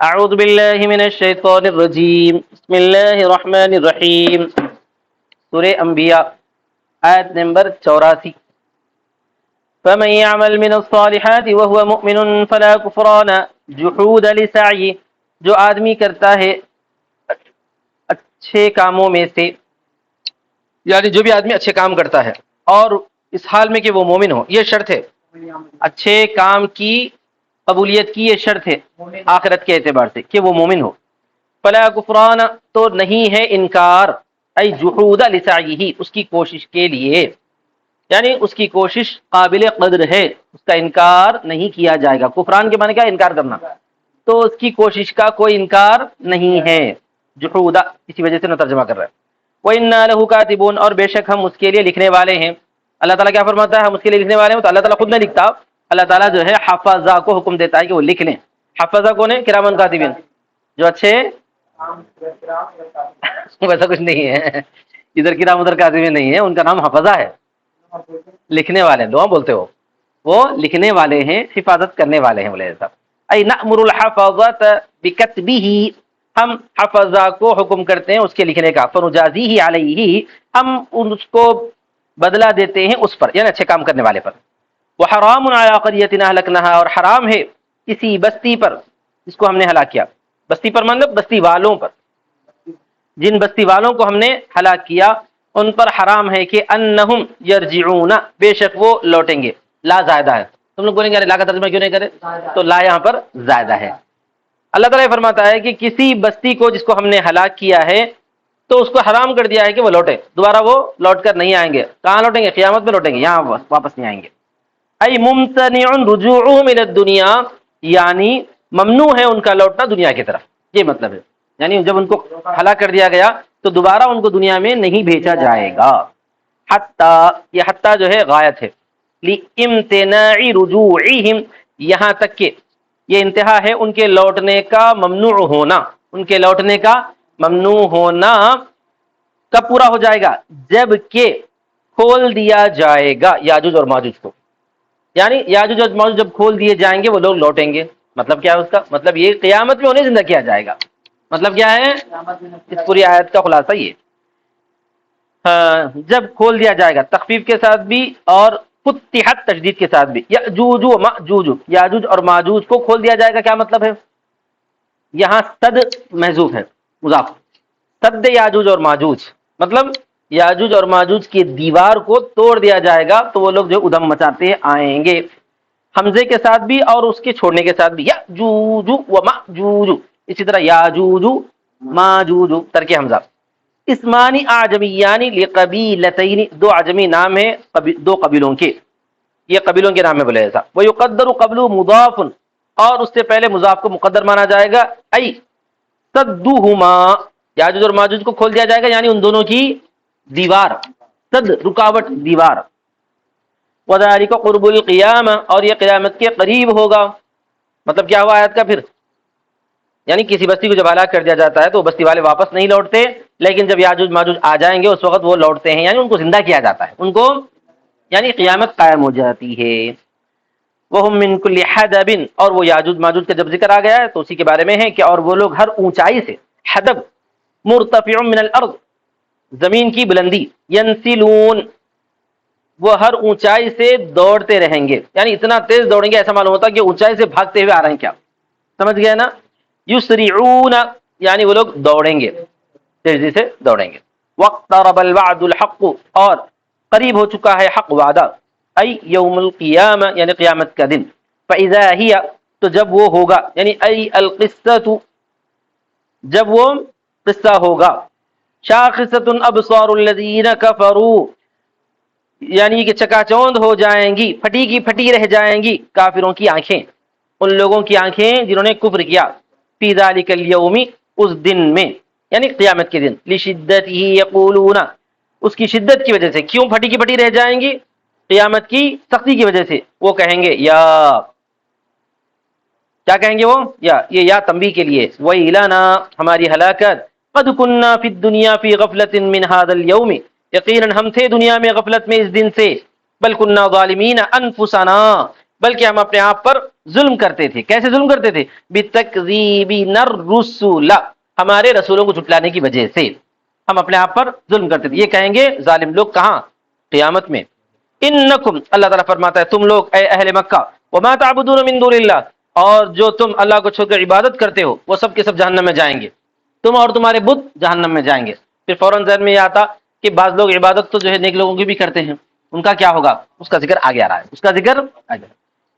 اعوذ باللہ من الشیطان الرجیم بسم اللہ الرحمن الرحیم سورہ انبیاء آیت نمبر 84 فمن يعمل من الصالحات وهو مؤمن فلا كفران جحود لسعيه جو آدمی کرتا ہے اچھے کاموں میں سے، یعنی جو بھی آدمی اچھے کام کرتا ہے اور اس حال میں کہ وہ مومن ہو، یہ شرط ہے اچھے کام کی قبولیت کی، یہ شرط ہے آخرت کے اعتبار سے کہ وہ مومن ہو۔ فلا کفران تو نہیں ہے انکار، ای جحود لسعیہ اس کی کوشش کے لیے، یعنی اس کی کوشش قابل قدر ہے، اس کا انکار نہیں کیا جائے گا۔ کفران کے معنی کیا؟ انکار کرنا، تو اس کی کوشش کا کوئی انکار نہیں ہے۔ جحود اسی وجہ سے نہ ترجمہ کر رہا ہے۔ وَإِنَّا لَهُ كَاتِبُونَ اور بے شک ہم اس کے لیے لکھنے والے ہیں۔ اللہ تعالیٰ کیا فرماتا ہے؟ ہم اس کے لیے لکھنے والے ہیں، تو اللہ تعالیٰ خود نہیں لکھتا، اللہ تعالیٰ جو ہے حفظہ کو حکم دیتا ہے کہ وہ لکھ لیں۔ حفظہ کون ہے؟ کرامن کاتبین، جو اچھے ویسا کچھ نہیں ہے ادھر کرام ادھر کاتبین نہیں ہے، ان کا نام حفظہ ہے، لکھنے والے ہیں، دعا بولتے ہو، وہ لکھنے والے ہیں، حفاظت کرنے والے ہیں۔ بولے صاحب ای نأمر الحفظۃ بکتبہ ہم حفظہ کو حکم کرتے ہیں اس کے لکھنے کا، فنجازیہ علیہ ہم اس کو بدلہ دیتے ہیں اس پر، یعنی اچھے کام کرنے والے پر۔ وحرام علی قریۃ اہلکناھا اور حرام ہے کسی بستی پر جس کو ہم نے ہلاک کیا، بستی پر مطلب بستی والوں پر، جن بستی والوں کو ہم نے ہلاک کیا ان پر حرام ہے کہ انہم یرجعون بے شک وہ لوٹیں گے۔ لا زائدہ ہے، تم لوگ بولیں گے لا کا ترجمہ کیوں نہیں کرے؟ تو لا یہاں پر زائدہ ہے۔ اللہ تعالیٰ یہ فرماتا ہے کہ کسی بستی کو جس کو ہم نے ہلاک کیا ہے تو اس کو حرام کر دیا ہے کہ وہ لوٹے، دوبارہ وہ لوٹ کر نہیں آئیں گے۔ کہاں لوٹیں گے؟ قیامت میں لوٹیں گے، یہاں واپس نہیں آئیں گے۔ ای ممتنع رجوعهم الى الدنیا یعنی ممنوع ہے ان کا لوٹنا دنیا کی طرف، یہ مطلب ہے، یعنی جب ان کو ہلاک کر دیا گیا تو دوبارہ ان کو دنیا میں نہیں بھیجا جائے گا۔ حتی یہ حتی جو ہے غایت ہے، لامتناع رجوعهم یہاں تک کہ یہ انتہا ہے ان کے لوٹنے کا ممنوع ہونا، ان کے لوٹنے کا ممنوع ہونا کب پورا ہو جائے گا؟ جب کہ کھول دیا جائے گا یاجوج اور ماجوج کو، یعنی یاجوج اور ماجوج جب کھول دیے جائیں گے وہ لوگ لوٹیں گے۔ مطلب کیا ہے اس کا؟ مطلب یہ قیامت میں انہیں زندہ کیا جائے گا۔ مطلب کیا ہے اس پوری آیت کا خلاصہ؟ یہ جب کھول دیا جائے گا، تخفیف کے ساتھ بھی اور فتحت تشدید کے ساتھ بھی، یاجوج و ماجوج یاجوج اور ماجوج کو کھول دیا جائے گا، کیا مطلب ہے؟ یہاں صد محذوف ہے، مضاف، صد یاجوج اور ماجوج مطلب یاجوج اور ماجوج کی دیوار کو توڑ دیا جائے گا تو وہ لوگ جو ادھم مچاتے آئیں گے، حمزے کے ساتھ بھی اور اس کے چھوڑنے کے ساتھ بھی، یاجوج و ماجوج، اسی طرح یاجوج ماجوج ترک حمزہ۔ اسمانی اعجمیانی لقبیلتین دو عجمی نام ہے دو قبیلوں کے، یہ قبیلوں کے نام میں بولے ایسا۔ ویقدر قبل مضاف اور اس سے پہلے مضاف کو مقدر مانا جائے گا، ای صدہما یاجوج اور ماجوج کو کھول دیا جائے گا یعنی ان دونوں کی دیوار، صد رکاوٹ، دیوار۔ وذالک قرب القیامہ اور یہ قیامت کے قریب ہوگا۔ مطلب کیا ہوا آیت کا پھر؟ یعنی کسی بستی کو جب ہلاک کر دیا جاتا ہے تو بستی والے واپس نہیں لوٹتے، لیکن جب یاجوج ماجوج آ جائیں گے اس وقت وہ لوٹتے ہیں، یعنی ان کو زندہ کیا جاتا ہے، ان کو یعنی قیامت قائم ہو جاتی ہے۔ وَهُم مِّن كُلِّ حَدَبٍ اور وہ یاجوج ماجوج کا جب ذکر آ گیا ہے تو اسی کے بارے میں ہے کہ اور وہ لوگ ہر اونچائی سے، حدب مرتفع من الارض زمین کی بلندی، ینسلون وہ ہر اونچائی سے دوڑتے رہیں گے، یعنی اتنا تیز دوڑیں گے ایسا معلوم ہوتا ہے کہ اونچائی سے بھاگتے ہوئے آ رہے ہیں، کیا سمجھ گئے نا؟ یسرعون یعنی وہ لوگ دوڑیں گے، تیزی سے دوڑیں گے۔ واقترب الوعد الحق اور قریب ہو چکا ہے حق وعدہ، ای یوم القیامہ یعنی قیامت کا دن۔ فاذا ہی تو جب وہ ہوگا، یعنی ای القصۃ جب وہ قصہ ہوگا، شاخصۃ ابصار الذین کفروا یعنی کہ چکا چوند ہو جائیں گی، پھٹی کی پھٹی رہ جائیں گی کافروں کی آنکھیں، ان لوگوں کی آنکھیں جنہوں نے کفر کیا، فی ذلک الیوم اس دن میں یعنی قیامت کے دن، لشدتہ یقولون اس کی شدت کی وجہ سے، کیوں پھٹی کی پھٹی رہ جائیں گی؟ قیامت کی سختی کی وجہ سے، وہ کہیں گے یا کیا کہیں گے وہ؟ یا تنبیہ کے لیے، ویلنا ہماری ہلاکت، قد کننا فی الدنیا فی غفلۃ من ھذا الیوم یقیناً ہم تھے دنیا میں غفلت میں اس دن سے، بل کننا ظالمین انفسنا بلکہ ہم اپنے آپ پر ظلم کرتے تھے. کیسے ظلم کرتے تھے؟ بِتَكْذِيبِنَا الرُّسُلَ، ہمارے رسولوں کو جھٹلانے کی وجہ سے ہم اپنے آپ پر ظلم کرتے تھے. یہ کہیں گے ظالم لوگ کہاں؟ قیامت میں. انکم، اللہ تعالیٰ فرماتا ہے تم لوگ اے اہل مکہ، وما تعبدون من دون اللہ، اور جو تم اللہ کو چھوڑ کر عبادت کرتے ہو وہ سب کے سب جہنم میں جائیں گے. تم اور تمہارے بت جہنم میں جائیں گے. پھر فوراً ذہن میں یہ آتا کہ بعض لوگ عبادت تو جو ہے نیک لوگوں کی بھی کرتے ہیں، ان کا کیا ہوگا؟ اس کا ذکر آگے آ رہا ہے، اس کا ذکر آگے.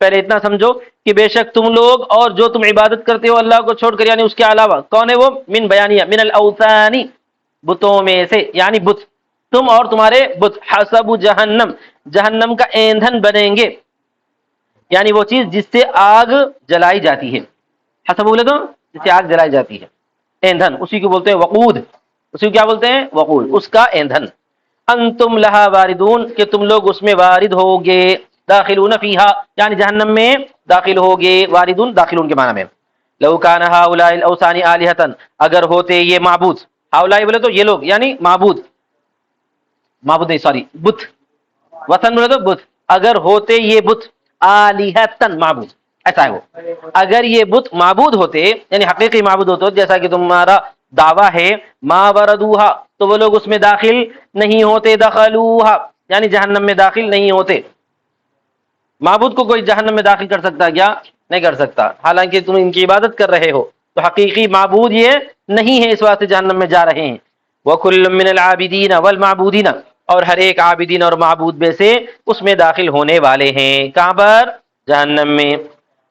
پہلے اتنا سمجھو کہ بے شک تم لوگ اور جو تم عبادت کرتے ہو اللہ کو چھوڑ کر، یعنی اس کے علاوہ، کون ہے وہ؟ من بیانیہ، من الاوثانی، بتوں میں سے، یعنی بت، تم اور تمہارے بت، حسب جہنم، جہنم کا ایندھن بنیں گے، یعنی وہ چیز جس سے آگ جلائی جاتی ہے. حسب بولے تو جس سے آگ جلائی جاتی ہے، ایندھن، اسی کو بولتے ہیں وقود. اسی کو کیا بولتے ہیں؟ وقود، اس کا ایندھن. انتم لہا واردون، کہ تم لوگ اس میں وارد ہوگے. داخلون فیہا، یعنی جہنم میں داخل ہوگے. واردون داخلون کے معنی میں. لو کان ہؤلاء الاوثان آلہۃ، اگر ہوتے یہ معبود، ہؤلاء بولے تو یہ لوگ، یعنی معبود، معبود نہیں، سوری، بت. وثن بولے تو بت. اگر ہوتے یہ بت آلہۃ، معبود، ایسا ہے وہ. اگر یہ بت معبود ہوتے، یعنی حقیقی معبود ہوتے، جیسا کہ تمہارا دعویٰ ہے، ما وردوہا، تو وہ لوگ اس میں داخل نہیں ہوتے. دخلوہا، یعنی جہنم میں داخل نہیں ہوتے. معبود کو کوئی جہنم میں داخل کر سکتا ہے کیا؟ نہیں کر سکتا. حالانکہ تم ان کی عبادت کر رہے ہو تو حقیقی معبود یہ نہیں ہے، اس واسطے جہنم میں جا رہے ہیں. وَكُلٌّ مِّنَ الْعَابِدِينَ وَالْمَعْبُودِينَ، اور ہر ایک عابدین اور معبود میں سے اس میں داخل ہونے والے ہیں. کہاں پر؟ جہنم میں.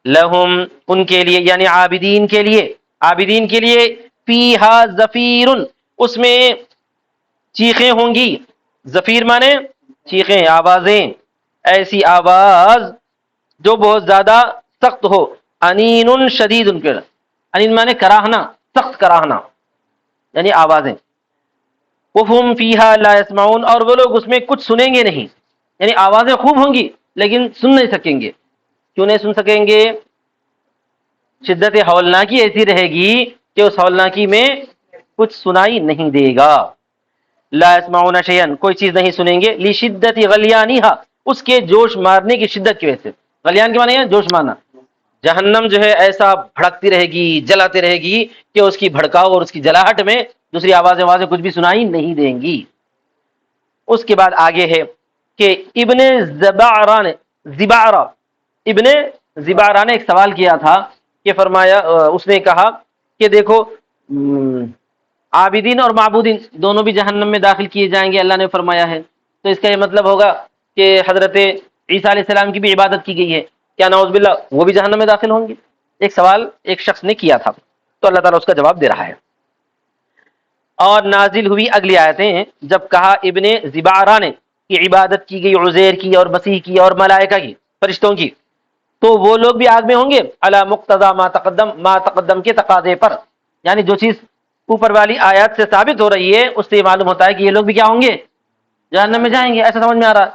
لہم، ان کے لیے، یعنی عابدین کے لیے، عابدین کے لیے، فیہا زفیر، اس میں چیخیں ہوں گی. زفیر مانے چیخیں، آوازیں، ایسی آواز جو بہت زیادہ سخت ہو. انین شدید، ان کے انین مانے کراہنا، سخت کراہنا، یعنی آوازیں. وہم فیہا لا یسمعون، اور وہ لوگ اس میں کچھ سنیں گے نہیں. یعنی آوازیں خوب ہوں گی لیکن سن نہیں سکیں گے. کیوں نہیں سن سکیں گے؟ شدت ہولناکی ایسی رہے گی کہ اس ہولناکی میں کچھ سنائی نہیں دے گا. لا یسمعون شیئا، کوئی چیز نہیں سنیں گے. لشدت غلیانہا، اس کے جوش مارنے کی شدت کی وجہ سے. غلیان کے معنی ہے جوش مارنا. جہنم جو ہے ایسا بھڑکتی رہے گی، جلاتے رہے گی کہ اس کی بھڑکاؤ اور اس کی جلاہٹ میں دوسری آوازیں کچھ بھی سنائی نہیں دیں گی. اس کے بعد آگے ہے کہ ابن زبعرہ، ابن زبعرہ نے ایک سوال کیا تھا کہ فرمایا، اس نے کہا کہ دیکھو عابدین اور معبودین دونوں بھی جہنم میں داخل کیے جائیں گے، اللہ نے فرمایا ہے، تو اس کا یہ مطلب ہوگا کہ حضرت عیسیٰ علیہ السلام کی بھی عبادت کی گئی ہے، کیا نعوذ باللہ وہ بھی جہنم میں داخل ہوں گے؟ ایک سوال ایک شخص نے کیا تھا، تو اللہ تعالیٰ اس کا جواب دے رہا ہے. اور نازل ہوئی اگلی آیتیں جب کہا ابن زبعرہ نے کہ عبادت کی گئی عزیر کی اور مسیح کی اور ملائکہ کی، فرشتوں کی، تو وہ لوگ بھی آگ میں ہوں گے. علی مقتضی ما تقدم کے تقاضے پر، یعنی جو چیز اوپر والی آیات سے ثابت ہو رہی ہے اس سے یہ معلوم ہوتا ہے کہ یہ لوگ بھی کیا ہوں گے؟ جہنم میں جائیں گے. ایسا سمجھ میں آ رہا؟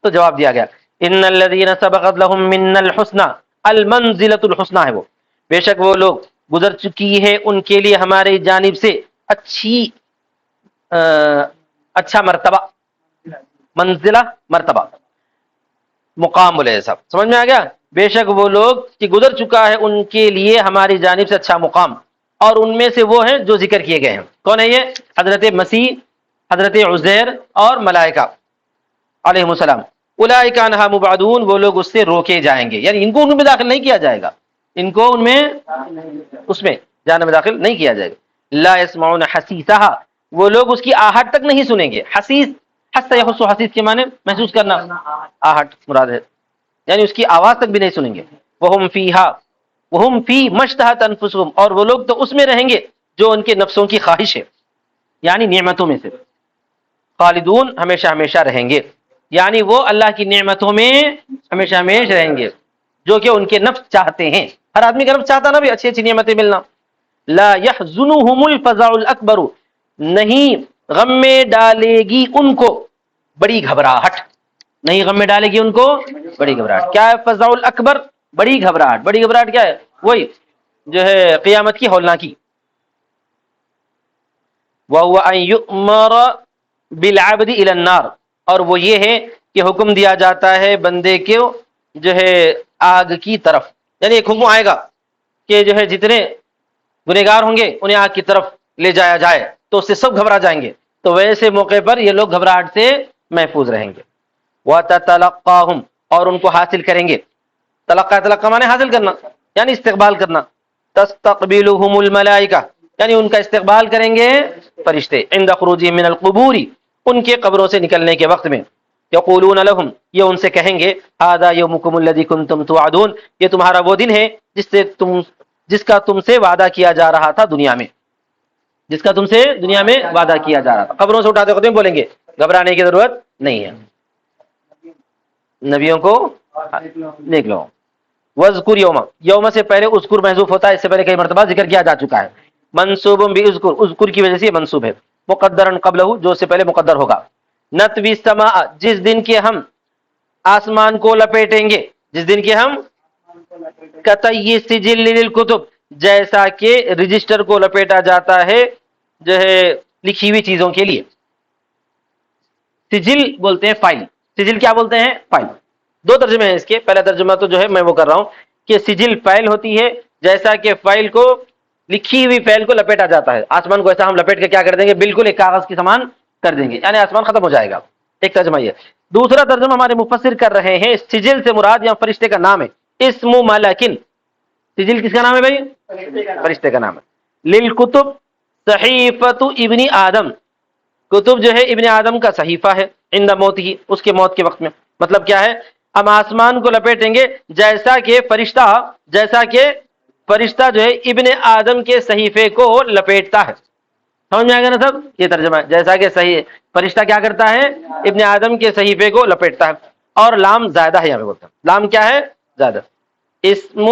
تو جواب دیا گیا، ان الذین سبقت لهم من الحسنى، المنزلۃ الحسنى ہے وہ، بے شک وہ لوگ گزر چکی ہے ان کے لیے ہماری جانب سے اچھا مرتبہ، منزلہ مرتبہ، مقام بولے صاحب، سمجھ میں آ گیا؟ بے شک وہ لوگ کہ گزر چکا ہے ان کے لیے ہماری جانب سے اچھا مقام، اور ان میں سے وہ ہیں جو ذکر کیے گئے ہیں. کون ہے یہ؟ حضرت مسیح، حضرت عزیر اور ملائکہ علیہ السلام. اولئک عنہا مبعدون، وہ لوگ اس سے روکے جائیں گے، یعنی ان کو ان میں داخل نہیں کیا جائے گا، ان کو ان میں اس میں جہنم میں داخل نہیں کیا جائے گا. لا يسمعون حسیسہا، وہ لوگ اس کی آہٹ تک نہیں سنیں گے. حسیس، حس یحس، حسیس کے معنی محسوس کرنا، آہٹ مراد ہے، یعنی اس کی آواز تک بھی نہیں سنیں گے. وہم فیہا، وہم فی مشتہت انفسہم، اور وہ لوگ تو اس میں رہیں گے جو ان کے نفسوں کی خواہش ہے، یعنی نعمتوں میں سے. خالدون، ہمیشہ ہمیشہ رہیں گے، یعنی وہ اللہ کی نعمتوں میں ہمیشہ ہمیشہ رہیں گے جو کہ ان کے نفس چاہتے ہیں. ہر آدمی کا نفس چاہتا نا بھی اچھی اچھی نعمتیں ملنا. لا يحزنهم الفزع الاکبر، نہیں غم میں ڈالے گی ان کو بڑی گھبراہٹ، نہیں غم میں ڈالے گی ان کو بڑی گھبراہٹ. کیا ہے فزع الاکبر؟ بڑی گھبراہٹ. بڑی گھبراہٹ کیا ہے؟ وہی جو ہے قیامت کی ہولناکی. وَهُوَ أَن يُؤْمَرَ بِالْعَبْدِ إِلَى النَّارِ، اور وہ یہ ہے کہ حکم دیا جاتا ہے بندے کو جو ہے آگ کی طرف، یعنی ایک حکم آئے گا کہ جو ہے جتنے گنہگار ہوں گے انہیں آگ کی طرف لے جایا جائے، تو اس سے سب گھبرا جائیں گے، تو ویسے موقع پر یہ لوگ گھبراہٹ سے محفوظ رہیں گے۔ وَتَتَلَقَّاهُمْ، اور ان کو حاصل کریں گے، تلقا مانے حاصل کرنا یعنی استقبال کرنا، تستقبلهم الملائکہ، یعنی ان کا استقبال کریں گے فرشتے، عند خروجهم من القبور، ان کے قبروں سے نکلنے کے وقت میں، یقولون لهم، یہ ان سے کہیں گے، هذا يومكم الذي كنتم توعدون، یہ تمہارا وہ دن ہے جس کا تم سے وعدہ کیا جا رہا تھا دنیا میں، جس کا تم سے دنیا میں وعدہ کیا جا رہا تھا۔ قبروں سے اٹھاتے وقت میں بولیں گے، گھبرانے کی ضرورت نہیں ہے، نبیوں کو دیکھ لو۔ وذکر یوم، یوم سے پہلے اذکر محذوف ہوتا ہے، اس سے پہلے کئی مرتبہ ذکر کیا جا چکا ہے، منصوب باذکر، اذکر کی وجہ سے یہ منصوب ہے، مقدرن قبلہ، جو اس سے پہلے مقدر ہوگا، نطوی السماء، جس دن کے ہم آسمان کو لپیٹیں گے، جس دن کے ہم کطی سجل للکتب، جیسا کہ رجسٹر کو لپیٹا جاتا ہے جو ہے لکھی ہوئی چیزوں کے لیے، سجل بولتے ہیں فائل، سجل کیا بولتے ہیں؟ فائل۔ دو ترجمے ہیں اس کے، پہلا ترجمہ تو جو ہے میں وہ کر رہا ہوں کہ سجل فائل ہوتی ہے، جیسا کہ فائل کو، لکھی ہوئی فائل کو لپیٹا جاتا ہے، آسمان کو ایسا ہم لپیٹ کے کیا کر دیں گے، بالکل ایک کاغذ کی سامان کر دیں گے، یعنی آسمان ختم ہو جائے گا، ایک ترجمہ یہ۔ دوسرا ترجمہ ہمارے مفسر کر رہے ہیں، سجل سے مراد یہاں فرشتے کا نام ہے، اسم ملکن، سجل کس کا نام ہے بھائی؟ فرشتے کا نام ہے۔ للکتب صحیفۃ ابن آدم، کتب جو ہے ابن آدم کا صحیفہ ہے، عند موت ہی، اس کے موت کے وقت میں، مطلب کیا ہے، ہم آسمان کو لپیٹیں گے جیسا کہ فرشتہ جو ہے ابن آدم کے صحیفے کو لپیٹتا ہے، سمجھ میں آئے گا نا سب؟ یہ ترجمہ ہے، جیسا کہ صحیح فرشتہ کیا کرتا ہے، ابن آدم کے صحیفے کو لپیٹتا ہے، اور لام زائدہ ہے، یہاں پہ بولتا ہے لام کیا ہے؟ زائدہ، اسم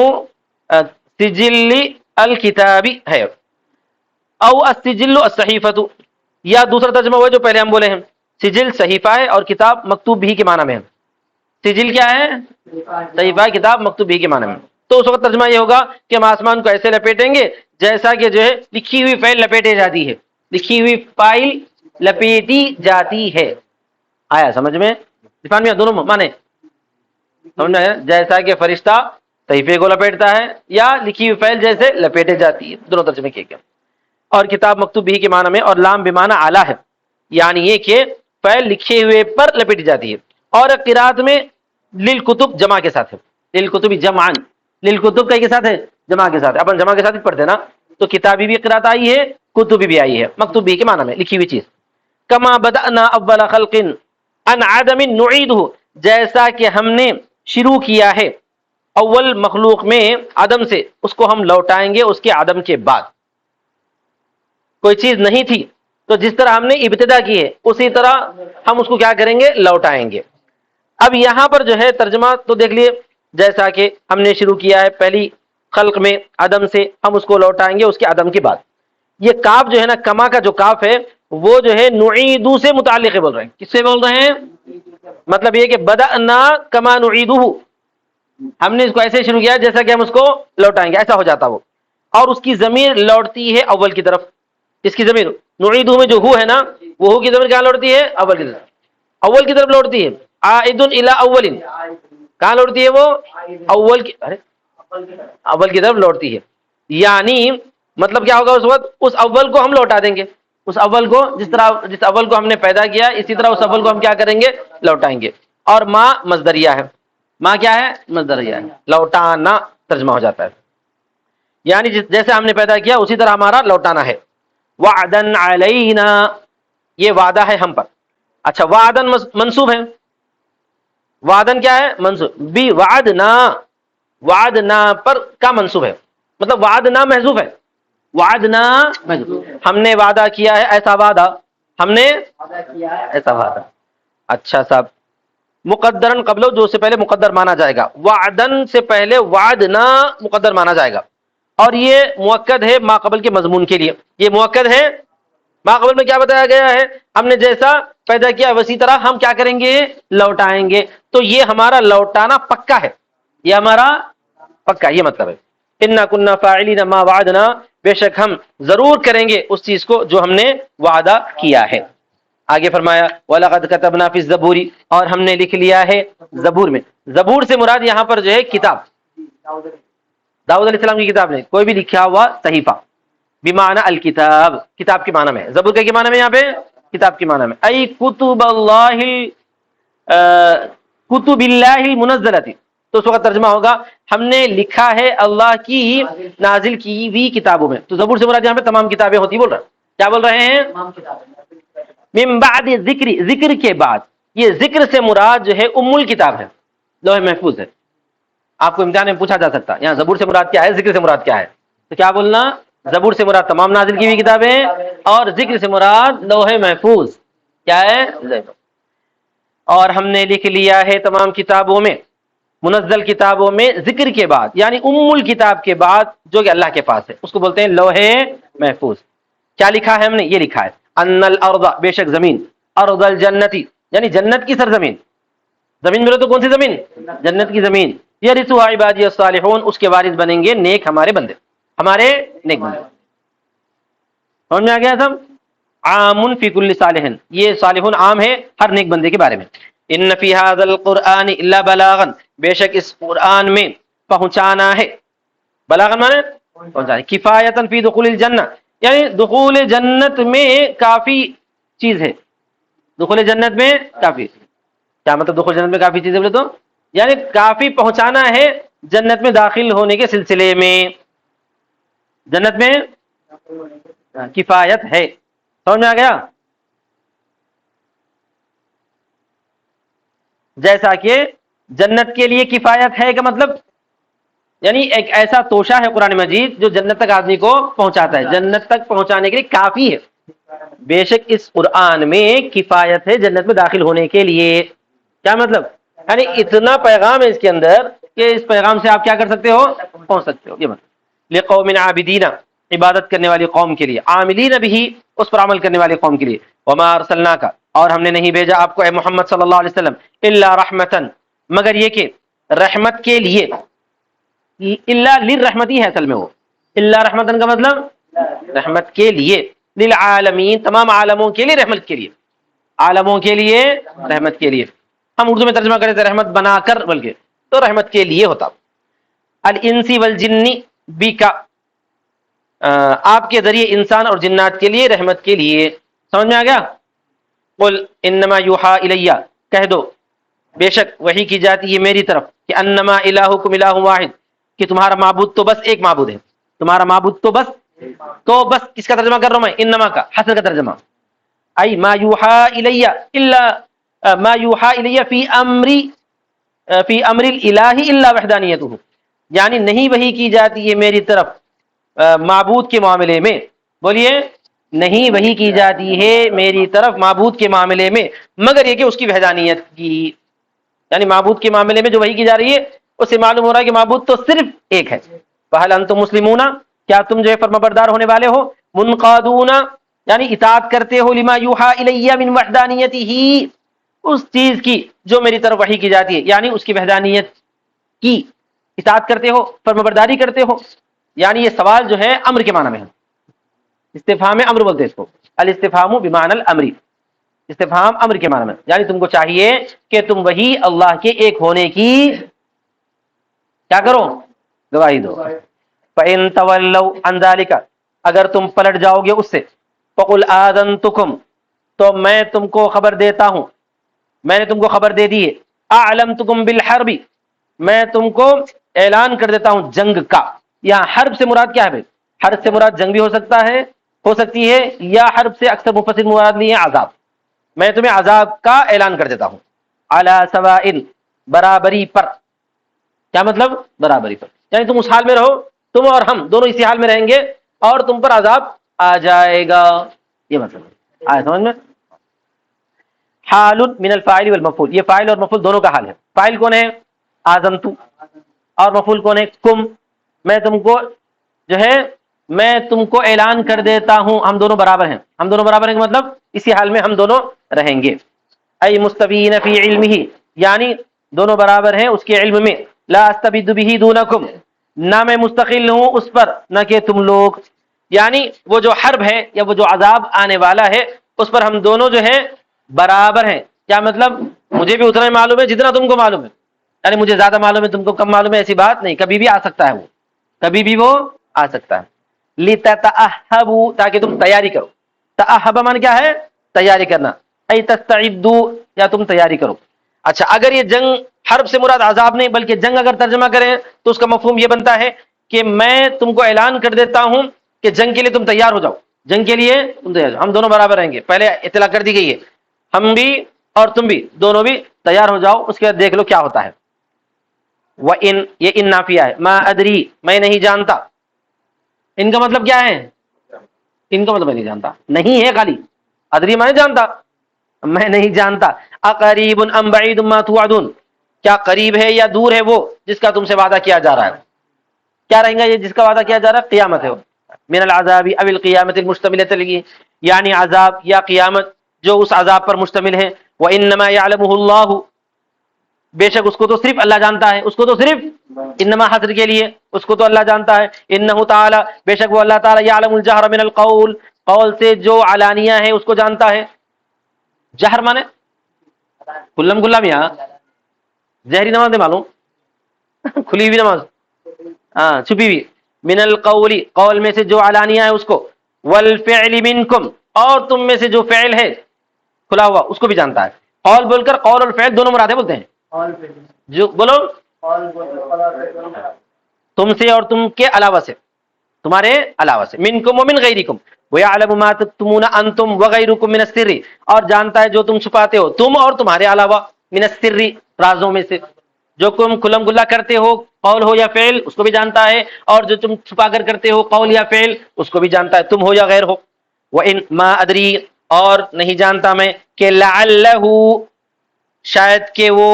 سجل الکتابی ہے، او السجل الصحیفۃ، یا دوسرا ترجمہ وہ جو پہلے ہم بولے ہیں، سجل صحیفہ ہے اور کتاب مکتوب بھی کے معنی میں ہے، سجل کیا ہے؟ صحیفہ، کتاب مکتوب بھی کے معنی میں، تو اس وقت ترجمہ یہ ہوگا کہ ہم آسمان کو ایسے لپیٹیں گے جیسا کہ جو ہے لکھی ہوئی فائل لپیٹی جاتی ہے، لکھی ہوئی فائل لپیٹی جاتی ہے، آیا سمجھ میں؟ عرفان میں دونوں مانے سمجھ میں آیا؟ جیسا کہ فرشتہ صحیفے کو لپیٹتا ہے یا لکھی ہوئی فائل جیسے لپیٹے جاتی ہے، دونوں ترجمے کیے گئے، اور کتاب مکتوب بھی کے معنی میں، اور لام بمعنی اعلیٰ ہے، یعنی یہ کہ فعل لکھے ہوئے پر لپیٹی جاتی ہے، اور قرات میں للکتب جمع کے ساتھ ہے، للکتب جمعن، للکتب کے ساتھ ہے، جمع کے ساتھ، اپن جمع کے ساتھ ہی پڑھتے ہیں نا، تو کتابی بھی قرات آئی ہے، کتبی بھی آئی ہے، مکتوب بھی کے معنی میں لکھی ہوئی چیز، کما بدأنا اول خلق ان عدم نعیدہ، جیسا کہ ہم نے شروع کیا ہے اول مخلوق میں عدم سے، اس کو ہم لوٹائیں گے اس کے عدم کے بعد، کوئی چیز نہیں تھی تو جس طرح ہم نے ابتدا کی ہے اسی طرح ہم اس کو کیا کریں گے، لوٹائیں گے۔ اب یہاں پر جو ہے ترجمہ تو دیکھ لیے، جیسا کہ ہم نے شروع کیا ہے پہلی خلق میں عدم سے، ہم اس کو لوٹائیں گے اس کے عدم کے بعد، یہ کاف جو ہے نا، کما کا جو کاف ہے وہ جو ہے نعیدو سے متعلق ہے، بول رہے ہیں کس سے بول رہے ہیں، مطلب یہ کہ بدأنا کما نعیدہ، ہم نے اس کو ایسے شروع کیا جیسا کہ ہم اس کو لوٹائیں گے، ایسا ہو جاتا وہ، اور اس کی ضمیر لوٹتی ہے اول کی طرف، اس کی ضمیر نعیدہ میں جو ہو ہے نا، وہ ہو کی ضمیر کہاں لوٹتی ہے، اول کی طرف، اول کی طرف لوٹتی ہے، عائد الی اول، کہاں لوٹتی ہے وہ، اول کی طرف لوٹتی ہے، یعنی مطلب کیا ہوگا اس وقت، اس اول کو ہم لوٹا دیں گے، اس اول کو جس اول کو ہم نے پیدا کیا اسی طرح اس اول کو ہم کیا کریں گے، لوٹائیں گے، اور ما مصدریہ ہے، ما کیا ہے، مصدریہ ہے، لوٹانا ترجمہ ہو جاتا ہے، یعنی جیسے ہم نے پیدا کیا اسی طرح ہمارا لوٹانا ہے۔ وعدن علینا، یہ وعدہ ہے ہم پر، اچھا وعدن منصوب ہے، وعدن کیا ہے، منصوب، بی وعدنا، وعدنا پر کا منصوب ہے، مطلب وعدنا محذوف ہے، وعدنا محذوف، ہم نے وعدہ کیا ہے ایسا وعدہ، ہم نے ایسا وعدہ، اچھا صاحب، مقدرن قبلو، جو سے پہلے مقدر مانا جائے گا، وعدن سے پہلے وعدنا مقدر مانا جائے گا، اور یہ مؤکد ہے ما قبل کے مضمون کے لیے، یہ مؤکد ہے، ما قبل میں کیا بتایا گیا ہے، ہم نے جیسا پیدا کیا اسی طرح ہم کیا کریں گے، لوٹائیں گے، تو یہ ہمارا لوٹانا پکا ہے، یہ ہمارا پکا، یہ مطلب ہے، انا کنا فاعلین ما وعدنا، بے شک ہم ضرور کریں گے اس چیز کو جو ہم نے وعدہ کیا ہے۔ آگے فرمایا وَلَقَدْ كَتَبْنَا فِي الزَّبُورِ، اور ہم نے لکھ لیا ہے زبور میں. زبور سے مراد یہاں پر جو ہے کتاب، داؤد علیہ السلام کی کتاب نہیں، کوئی بھی لکھا ہوا صحیفہ. بمعنی الکتاب، کتاب کے معنی میں. زبور کے معنی میں یہاں پہ کتاب کے معنی میں. ای کتب اللہ کتب اللہ المنزلۃ، تو اس وقت ترجمہ ہوگا ہم نے لکھا ہے اللہ کی نازل کی ہوئی کتابوں میں. تو زبور سے مراد یہاں پہ تمام کتابیں ہوتی بول رہا. کیا بول رہے ہیں؟ من بعد ذکر، ذکر کے بعد. یہ ذکر سے مراد جو ہے ام الکتاب ہے، لوح محفوظ ہے. آپ کو امتحان میں پوچھا جا سکتا ہے یہاں زبور سے مراد کیا ہے، ذکر سے مراد کیا ہے، تو کیا بولنا؟ زبور سے مراد تمام نازل کی ہوئی کتابیں، اور ذکر سے مراد لوح محفوظ کیا ہے. اور ہم نے لکھ لیا ہے تمام کتابوں میں، منزل کتابوں میں، ذکر کے بعد یعنی ام الکتاب کے بعد جو کہ اللہ کے پاس ہے، اس کو بولتے ہیں لوح محفوظ. کیا لکھا ہے ہم نے؟ یہ لکھا ہے ان الارض، بے شک زمین، ارض الجنتی یعنی جنت کی سرزمین. زمین ملو تو کون سی زمین؟ جنت کی زمین. یرثها عبادی الصالحون، اس کے وارث بنیں گے نیک ہمارے بندے، ہمارے نیک بندے. سمجھ میں آ گیا سب؟ عام فی کل صالح، یہ صالحون عام ہے ہر نیک بندے کے بارے میں. ان فی ھذا القرآن الا بلاغا، بے شک اس قرآن میں پہنچانا ہے. بلاغا مانے پہنچانا. کفایتا فی دخول الجنہ، یعنی دخول جنت میں کافی چیز ہے. دخول جنت میں کافی، کیا مطلب دخول جنت میں کافی چیزیں بولے تو یعنی کافی پہنچانا ہے جنت میں داخل ہونے کے سلسلے میں. جنت میں کفایت ہے. سمجھ میں آ گیا؟ جیسا کہ جنت کے لیے کفایت ہے کا مطلب یعنی ایک ایسا توشہ ہے قرآن مجید جو جنت تک آدمی کو پہنچاتا ہے، جنت تک پہنچانے کے لیے کافی ہے. بے شک اس قرآن میں کفایت ہے جنت میں داخل ہونے کے لیے. کیا مطلب؟ یعنی اتنا پیغام ہے اس کے اندر کہ اس پیغام سے آپ کیا کر سکتے ہو؟ پہنچ سکتے ہو. یہ مطلب لقوم عابدین، عبادت کرنے والی قوم کے لیے، عاملین بھی، اس پر عمل کرنے والی قوم کے لیے. وما ارسلناک، اور ہم نے نہیں بھیجا آپ کو اے محمد صلی اللہ علیہ وسلم، الا رحمتن، مگر یہ کہ رحمت کے لیے. الا للرحمتی ہے اصل میں، وہ الا رحمتن کا مطلب رحمت کے لیے. للعالمین، تمام عالموں کے لیے، رحمت کے لیے، عالموں کے لیے، رحمت کے لیے. ہم اردو میں ترجمہ کریں تو رحمت بنا کر، بلکہ تو رحمت کے لیے ہوتا. الانسی والجنی بی کا، آپ کے ذریعے انسان اور جنات کے لیے، رحمت کے لیے. سمجھ میں آ گیا؟ قل انما یوحا الیہ، کہہ دو بے شک وحی کی جاتی ہے میری طرف، کہ انما الہکم الہ واحد، کہ تمہارا معبود تو بس ایک معبود ہے. تمہارا معبود تو بس کس کا ترجمہ کر رہا ہوں میں؟ انما کا، حصر کا ترجمہ. ای ما یوحا الیہ الا ما یوحا الیہ فی امر الالہ الا وحدانیتہ، یعنی نہیں وحی کی جاتی ہے میری طرف معبود کے معاملے میں. بولیے، نہیں وحی کی جاتی ہے میری طرف معبود کے معاملے میں مگر یہ کہ اس کی وحدانیت کی، یعنی معبود کے معاملے میں جو وحی کی جا رہی ہے اس سے معلوم ہو رہا ہے کہ معبود تو صرف ایک ہے. فہل انتم مسلمون، کیا تم جو ہے فرمانبردار ہونے والے ہو؟ منقادون، یعنی اطاعت کرتے ہو، لما یوحا الیہ من وحدانیتہ، اس چیز کی جو میری طرف وحی کی جاتی ہے، یعنی اس کی وحدانیت کی اطاعت کرتے ہو، فرمانبرداری کرتے ہو. یعنی یہ سوال جو ہے امر کے معنی میں ہے، استفہام امر بولتے ہیں اس کو. الاستفہام بمعنی الامر، استفہام امر کے معنی میں، یعنی تم کو چاہیے کہ تم وہی اللہ کے ایک ہونے کی کیا کرو؟ گواہی دو. فَإِن تَوَلَّوْا عَنْ ذَلِكَ، اگر تم پلٹ جاؤ گے اس سے، فَقُلْ آذَنْتُكُمْ، تو میں تم کو خبر دیتا ہوں، میں نے تم کو خبر دے دی ہے. أَعْلَمْتُكُمْ بِالْحَرْبِ، میں تم کو اعلان کر دیتا ہوں جنگ کا. یہاں حرب سے مراد کیا ہے بھائی؟ حرب سے مراد جنگ بھی ہو سکتی ہے، یا حرب سے اکثر مفسر مراد نہیں ہے عذاب. میں تمہیں عذاب کا اعلان کر دیتا ہوں. عَلَى سَوَاءٍ، برابری پر. کیا مطلب؟ برابری پر، یعنی تم اس حال میں رہو، تم اور ہم دونوں اسی حال میں رہیں گے اور تم پر عذاب آ جائے گا. یہ مطلب آئے سمجھ میں؟ حال من الفاعل والمفعول، یہ فاعل اور مفعول دونوں کا حال ہے. فاعل کون ہے؟ آزمتو، اور مفعول کون ہے؟ کم. میں تم کو جو ہے میں تم کو اعلان کر دیتا ہوں. ہم دونوں برابر ہیں، ہم دونوں برابر ہیں مطلب اسی حال میں ہم دونوں رہیں گے. ای مستوین فی علمہ، یعنی دونوں برابر ہیں اس کے علم میں. لا استبد به دونکم، نہ میں مستقل ہوں اس پر نہ کہ تم لوگ. یعنی وہ جو حرب ہے یا وہ جو عذاب آنے والا ہے اس پر ہم دونوں جو ہے برابر ہیں. کیا مطلب؟ مجھے بھی اتنا ہی معلوم ہے جتنا تم کو معلوم ہے، یعنی مجھے زیادہ معلوم ہے تم کو کم معلوم ہے، ایسی بات نہیں. کبھی بھی آ سکتا ہے وہ، کبھی بھی وہ آ سکتا ہے. لِتَتَأَهَّبُوا، تاکہ تم تیاری کرو. تأہب من کیا ہے؟ تیاری کرنا. ای تستعدوا، یا تم تیاری کرو. اچھا، اگر یہ جنگ حرب سے مراد عذاب نہیں بلکہ جنگ اگر ترجمہ کریں تو اس کا مفہوم یہ بنتا ہے کہ میں تم کو اعلان کر دیتا ہوں کہ جنگ کے لیے تم تیار ہو جاؤ. جنگ کے لیے تم تیار، ہم دونوں برابر رہیں گے. پہلے اطلاع کر دی گئی ہے، ہم بھی اور تم بھی، دونوں بھی تیار ہو جاؤ. اس کے بعد دیکھ لو کیا ہوتا ہے. وَإِن، یہ ان نافیہ ہے. ما ادری، میں نہیں جانتا. ان کا مطلب کیا ہے؟ ان کا مطلب میں نہیں جانتا نہیں ہے، خالی ادری میں جانتا، میں نہیں جانتا. اقریب ام بعید ما توعدون، کیا قریب ہے یا دور ہے وہ جس کا تم سے وعدہ کیا جا رہا ہے. کیا رہیں گا یہ جس کا وعدہ کیا جا رہا ہے؟ قیامت ہے. من العذاب او القیامت المشتملۃ علیہ، یعنی عذاب یا قیامت جو اس عذاب پر مشتمل ہے. وانما يعلمه اللہ، بے شک اس کو تو صرف اللہ جانتا ہے. اس کو تو صرف انما حصر کے لیے، اس کو تو اللہ جانتا ہے. انہ تعالی، بے شک وہ اللہ تعالی، یعلم الجہر من القول، قول سے جو علانیہ ہے اس کو جانتا ہے. جہر مانے کلم کلا میاں زہری نماز نہیں معلوم کھلی ہوئی نماز، ہاں چھپی ہوئی. من القول، قول میں سے جو علانیہ ہے اس کو. والفعل منکم، اور تم میں سے جو فعل ہے کھلا ہوا اس کو بھی جانتا ہے. قول بول کر قول اور فعل دونوں مرادیں بولتے ہیں. جو بولو تم سے اور تم کے علاوہ سے، تمہارے علاوہ سے. منکم ومن غیرکم ویعلم ما تکتمون انتم وغیرکم من السر، اور جانتا ہے جو تم چھپاتے ہو تم اور تمہارے علاوہ. من السر، رازوں میں سے. جو تم کھلم گلا کرتے ہو قول ہو یا فعل اس کو بھی جانتا ہے، اور جو تم چھپا کر کرتے ہو قول یا فعل اس کو بھی جانتا ہے، تم ہو یا غیر ہو. وَإِن ما ادری، اور نہیں جانتا میں کہ لعلہ، شاید کہ وہ.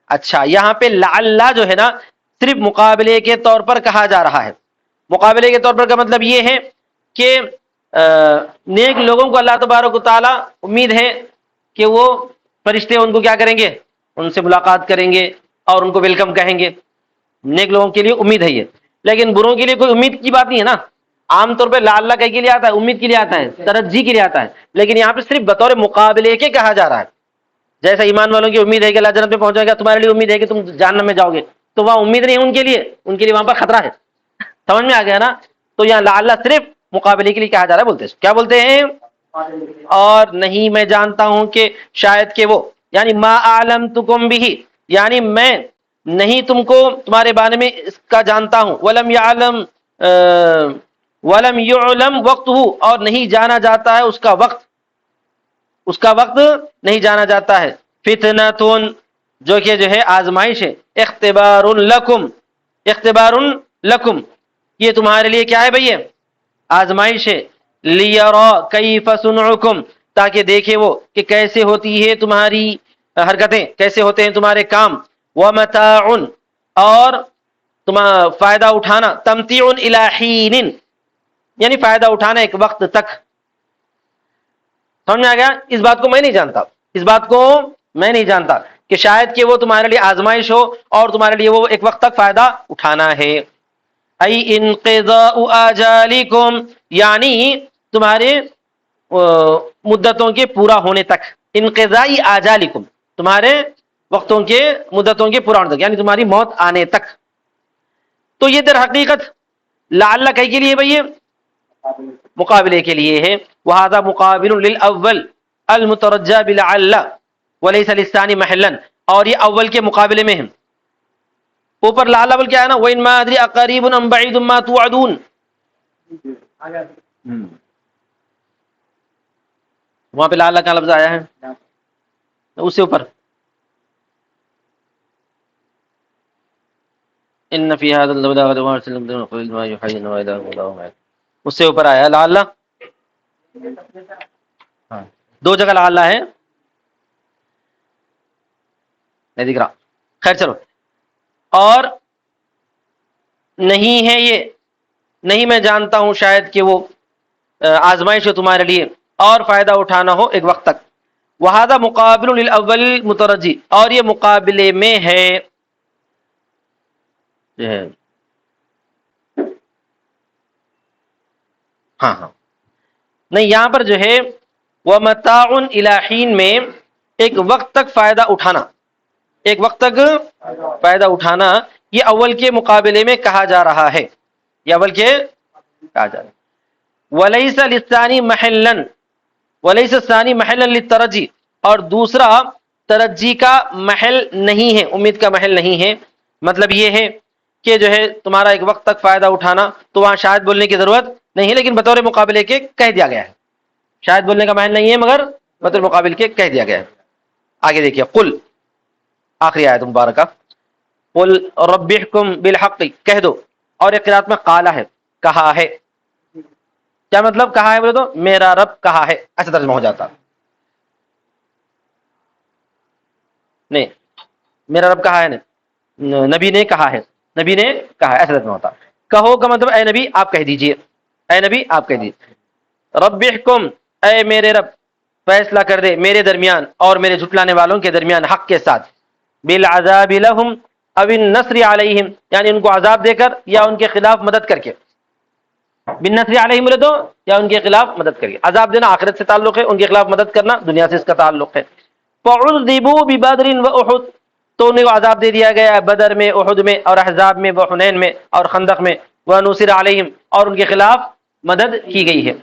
اچھا، یہاں پہ لعل جو ہے نا صرف مقابلے کے طور پر کہا جا رہا ہے. مقابلے کے طور پر کا مطلب یہ ہے کہ نیک لوگوں کو اللہ تبارک و تعالی امید ہے کہ وہ فرشتے ان کو کیا کریں گے، ان سے ملاقات کریں گے اور ان کو ویلکم کہیں گے. نیک لوگوں کے لیے امید ہے یہ، لیکن بروں کے لیے کوئی امید کی بات نہیں ہے نا. عام طور پہ لا اللہ کہہ کے لیے آتا ہے، امید کے لیے آتا ہے، ترجیح کے لیے آتا ہے، لیکن یہاں پہ صرف بطور مقابلے کے کہا جا رہا ہے. جیسا ایمان والوں کی امید ہے کہ اللہ جنت میں پہنچے گا، تمہارے لیے امید ہے کہ تم جہنم میں جاؤ گے، تو وہاں امید نہیں ہے ان کے لیے، ان کے لیے وہاں پر خطرہ ہے. سمجھ میں آ گیا نا؟ تو یہاں لا اللہ صرف مقابلے کے لیے کہا جا رہا ہے. بولتے ہیں کیا بولتے ہیں؟ اور نہیں میں جانتا ہوں کہ شاید کہ وہ، یعنی ما اعلمتکم بھی، یعنی میں نہیں تم کو تمہارے بارے میں اس کا جانتا ہوں. ولم يعلم وقتہ، اور نہیں جانا جاتا ہے اس کا وقت، اس کا وقت نہیں جانا جاتا ہے. فتنۃ، جو کہ جو ہے آزمائش ہے. اختبار لکم، اختبار لکم، یہ تمہارے لیے کیا ہے بھئی؟ آزمائش ہے. لیرا کیف صنعکم، تاکہ دیکھے وہ کہ کیسے ہوتی ہے تمہاری حرکتیں، کیسے ہوتے ہیں تمہارے کام. ومتاع، اور فائدہ اٹھانا. تمتیع الی حین، یعنی فائدہ اٹھانا ایک وقت تک. سمجھ میں آ گیا؟ اس بات کو میں نہیں جانتا، اس بات کو میں نہیں جانتا کہ شاید کہ وہ تمہارے لیے آزمائش ہو اور تمہارے لیے وہ ایک وقت تک فائدہ اٹھانا ہے. ای انقضاء آجالکم، یعنی تمہارے مدتوں کے پورا ہونے تک. انقضاء آجالکم، تمہارے وقتوں کے مدتوں کے پورا ہونے تک، یعنی تمہاری موت آنے تک. تو یہ در حقیقت لعل کہیں کے لیے بھئی مقابلے کے لیے ہے. وہذا مقابل للاول المترجى بلعل وليس للثاني محلا، اور یہ اول کے مقابلے میں ہے. اوپر لعل اول کیا ہے نا، وَإِن مَا أَدْرِي أَقَرِيبٌ أَمْ بَعِيدٌ مَا تُوعَدُونَ، وہاں پہ لعل کا لفظ آیا ہے اس سے اوپر. ان فی هذا البلاغ وما ارسلنا قبل ما يحيي واذا الله، اس سے اوپر آیا لعل. ہاں، دو جگہ لعل ہے، نہیں دکھ رہا. خیر چلو. اور نہیں ہے یہ، نہیں میں جانتا ہوں شاید کہ وہ آزمائش ہو تمہارے لیے اور فائدہ اٹھانا ہو ایک وقت تک. وہذا مقابل للاول مترجی، اور یہ مقابلے میں ہے جو ہے. ہاں ہاں، نہیں یہاں پر جو ہے ومتاع الی حین میں ایک وقت تک فائدہ اٹھانا، ایک وقت تک فائدہ اٹھانا، یہ اول کے مقابلے میں کہا جا رہا ہے، یہ اول کے کہا جا رہا ہے۔ ولیس للثانی محلا، ولیس الثانی محلا للترجی، اور دوسرا ترجی کا محل نہیں ہے، امید کا محل نہیں ہے۔ مطلب یہ ہے کہ جو ہے تمہارا ایک وقت تک فائدہ اٹھانا، تو وہاں شاید بولنے کی ضرورت نہیں ہے، لیکن بطور مقابلے کے کہہ دیا گیا ہے، شاید بولنے کا محل نہیں ہے مگر بطور مقابل کے کہہ دیا گیا ہے۔ آگے دیکھیے، قل، آخری آیت مبارکہ، قل رب احکم بالحق، کہہ دو، اور ایک قرات میں قالا ہے، کہا ہے۔ کیا مطلب کہا ہے بولے تو میرا رب کہا ہے، ایسا ترجمہ ہو جاتا، نہیں میرا رب کہا ہے، نہیں نبی نے کہا ہے، نبی نے کہا ہے، ایسا ترجمہ ہوتا۔ کہو کا مطلب اے نبی آپ کہہ دیجئے، اے نبی آپ کہہ دیجئے۔ رب احکم، اے میرے رب فیصلہ کر دے میرے درمیان اور میرے جھٹلانے والوں کے درمیان حق کے ساتھ، بالعذاب لہم او النصر علیہم، یعنی ان کو عذاب دے کر یا ان کے خلاف مدد کر کے، بالنصر علیہم بولے تو یا ان کے خلاف مدد کر کے، عذاب دینا آخرت سے تعلق ہے، ان کے خلاف مدد کرنا دنیا سے اس کا تعلق ہے۔ فعذبوا ببدر واحد، تو انہیں عذاب دے دیا گیا بدر میں، احد میں، اور احزاب میں، وحنین میں، اور خندق میں، ونصر علیہم، اور ان کے خلاف مدد کی گئی ہے۔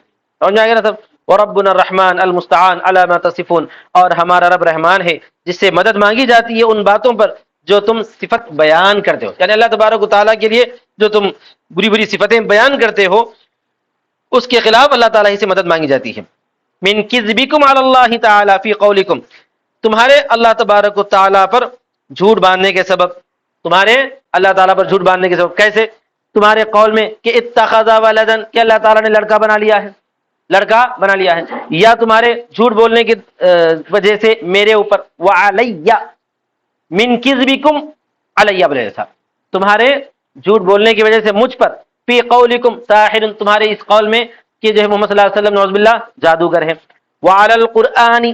سمجھ میں آ گیا نا سب؟ وربنا الرحمن المستعان علی ما تصفون، اور ہمارا رب رحمان ہے جس سے مدد مانگی جاتی ہے ان باتوں پر جو تم صفت بیان کرتے ہو، یعنی اللہ تبارک و تعالیٰ کے لیے جو تم بری بری صفتیں بیان کرتے ہو اس کے خلاف اللہ تعالیٰ ہی سے مدد مانگی جاتی ہے۔ من کذبکم علی اللہ تعالی فی قولکم، تمہارے اللہ تبارک و تعالیٰ پر جھوٹ باندھنے کے سبب، تمہارے اللہ تعالیٰ پر جھوٹ باندھنے کے سبب، کیسے؟ تمہارے قول میں کہ اتخذ ولدا، کہ اللہ تعالیٰ نے لڑکا بنا لیا ہے، لڑکا بنا لیا ہے، یا تمہارے جھوٹ بولنے کی وجہ سے میرے اوپر، وعلی، من کذبکم علی بولے تھا، تمہارے جھوٹ بولنے کی وجہ سے مجھ پر، فی قولکم ساحر، تمہارے اس قول میں کہ جو ہے محمد صلی اللہ علیہ وسلم نعوذ باللہ جادوگر ہے، وعلی القرآن،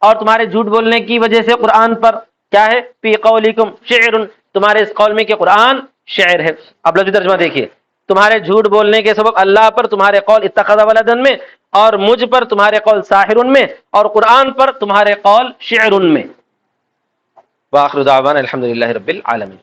اور تمہارے جھوٹ بولنے کی وجہ سے قرآن پر کیا ہے، فی قولکم شعر، تمہارے اس قول میں کہ قرآن شعر ہے۔ اب لفظی ترجمہ دیکھیے، تمہارے جھوٹ بولنے کے سبب اللہ پر تمہارے قول اتخذ ولدن میں، اور مجھ پر تمہارے قول ساحر میں، اور قرآن پر تمہارے قول شعر میں۔ وآخر دعوانا الحمدللہ رب العالمین۔